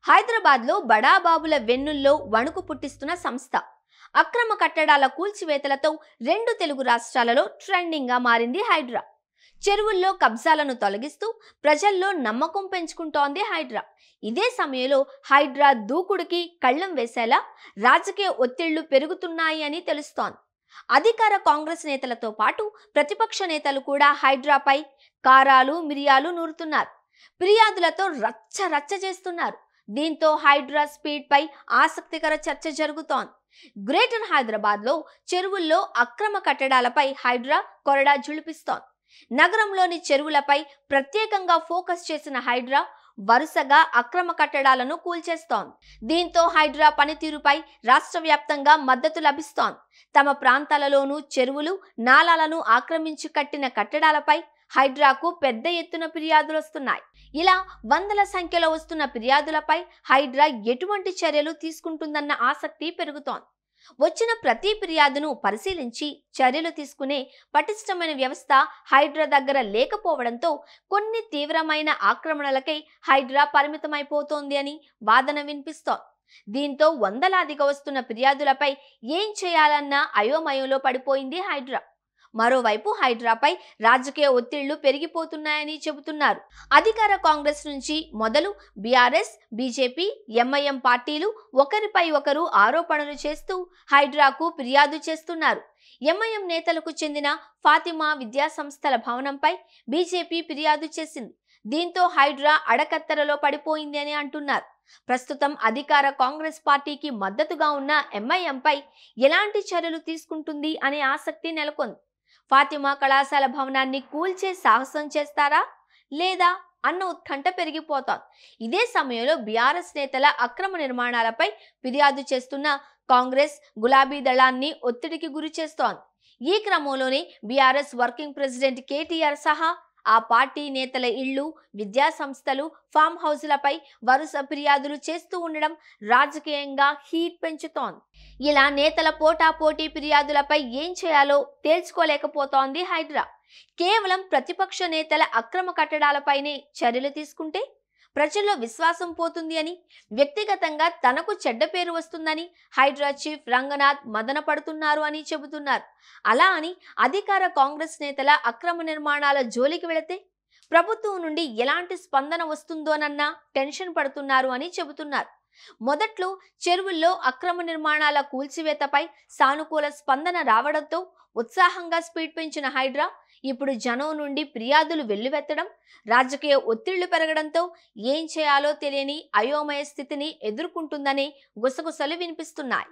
హైదరాబాద్లో బడాబాబుల వెన్నుల్లో వణుకు పుట్టిస్తున్న సంస్థ. అక్రమ కట్టడాల కూల్చివేతలతో 2 తెలుగు రాష్ట్రాలలో ట్రెండింగ్గా మారింది హైడ్రా. చెరువుల్లో కబ్జాలను తొలగిస్తూ ప్రజల్లో నమ్మకం పెంచుకుంటోంది హైడ్రా. ఇదే సమయంలో హైడ్రా దూకుడుకి కళ్ళెం వేసేలా రాజకీయ ఒత్తిళ్లు పెరుగుతున్నాయి అని తెలుస్తోంది. అధికార కాంగ్రెస్ నేతలతో పాటు ప్రతిపక్ష నేతలు కూడా హైడ్రాపై కారాలు మిరియాలు నూరుతున్నారు. ఫిర్యాదులతో రచ్చ చేస్తున్నారు. దీంతో హైడ్రా స్పీడ్ పై ఆసక్తికర చర్చ జరుగుతోంది. గ్రేటర్ హైదరాబాద్లో చెరువుల్లో అక్రమ కట్టడాలపై హైడ్రా కొరడా జుళిపిస్తోంది. నగరంలోని చెరువులపై ప్రత్యేకంగా ఫోకస్ చేసిన హైడ్రా వరుసగా అక్రమ కట్టడాలను కూల్చేస్తోంది. దీంతో హైడ్రా పనితీరుపై రాష్ట్ర వ్యాప్తంగా మద్దతు లభిస్తోంది. తమ ప్రాంతాలలోనూ చెరువులు, నాలాలను ఆక్రమించి కట్టిన కట్టడాలపై హైడ్రాకు పెద్ద ఎత్తున ఫిర్యాదులు వస్తున్నాయి. ఇలా వందల సంఖ్యలో వస్తున్న ఫిర్యాదులపై హైడ్రా ఎటువంటి చర్యలు తీసుకుంటుందన్న ఆసక్తి పెరుగుతోంది. వచ్చిన ప్రతి ఫిర్యాదును పరిశీలించి చర్యలు తీసుకునే పటిష్టమైన వ్యవస్థ హైడ్రా దగ్గర లేకపోవడంతో కొన్ని తీవ్రమైన ఆక్రమణలకై హైడ్రా పరిమితమైపోతోంది అని వాదన వినిపిస్తోంది. దీంతో వందలాదిగా వస్తున్న ఫిర్యాదులపై ఏం చేయాలన్న అయోమయంలో పడిపోయింది హైడ్రా. మరోవైపు హైడ్రాపై రాజకీయ ఒత్తిళ్లు పెరిగిపోతున్నాయని చెబుతున్నారు. అధికార కాంగ్రెస్ నుంచి మొదలు బీఆర్ఎస్, బీజేపీ, ఎంఐఎం పార్టీలు ఒకరిపై ఒకరు ఆరోపణలు చేస్తూ హైడ్రాకు ఫిర్యాదు చేస్తున్నారు. ఎంఐఎం నేతలకు చెందిన ఫాతిమా విద్యా సంస్థల భవనంపై బీజేపీ ఫిర్యాదు చేసింది. దీంతో హైడ్రా అడకత్తెరలో పడిపోయింది అని అంటున్నారు. ప్రస్తుతం అధికార కాంగ్రెస్ పార్టీకి మద్దతుగా ఉన్న ఎంఐఎంపై ఎలాంటి చర్యలు తీసుకుంటుంది అనే ఆసక్తి నెలకొంది. ఫాతిమా కళాశాల భవనాన్ని కూల్చే సాహసం చేస్తారా లేదా అన్న ఉత్కంఠ పెరిగిపోతోంది. ఇదే సమయంలో బీఆర్ఎస్ నేతల అక్రమ నిర్మాణాలపై ఫిర్యాదు చేస్తున్న కాంగ్రెస్ గులాబీ దళాన్ని ఒత్తిడికి గురి చేస్తోంది. ఈ క్రమంలోనే బీఆర్ఎస్ వర్కింగ్ ప్రెసిడెంట్ కేటీఆర్ సహా ఆ పార్టీ నేతల ఇళ్లు, విద్యా సంస్థలు, ఫామ్ హౌస్లపై వరుస ఫిర్యాదులు చేస్తూ ఉండడం రాజకీయంగా హీట్ పెంచుతోంది. ఇలా నేతల పోటాపోటీ ఫిర్యాదులపై ఏం చేయాలో తేల్చుకోలేకపోతోంది హైడ్రా. కేవలం ప్రతిపక్ష నేతల అక్రమ కట్టడాలపైనే చర్యలు తీసుకుంటే ప్రజల్లో విశ్వాసం పోతుంది అని, వ్యక్తిగతంగా తనకు చెడ్డ పేరు వస్తుందని హైడ్రా చీఫ్ రంగనాథ్ మదన పడుతున్నారు అని చెబుతున్నారు. అలా అని అధికార కాంగ్రెస్ నేతల అక్రమ నిర్మాణాల జోలికి వెళితే ప్రభుత్వం నుండి ఎలాంటి స్పందన వస్తుందోనన్న టెన్షన్ పడుతున్నారు అని చెబుతున్నారు. మొదట్లో చెరువుల్లో అక్రమ నిర్మాణాల కూల్చివేతపై సానుకూల స్పందన రావడంతో ఉత్సాహంగా స్పీడ్ పెంచిన హైడ్రా ఇప్పుడు జనం నుండి ఫిర్యాదులు వెల్లువెత్తడం, రాజకీయ ఒత్తిళ్లు పెరగడంతో ఏం చేయాలో తెలియని అయోమయ స్థితిని ఎదుర్కొంటుందనే గుసగుసలు వినిపిస్తున్నాయి.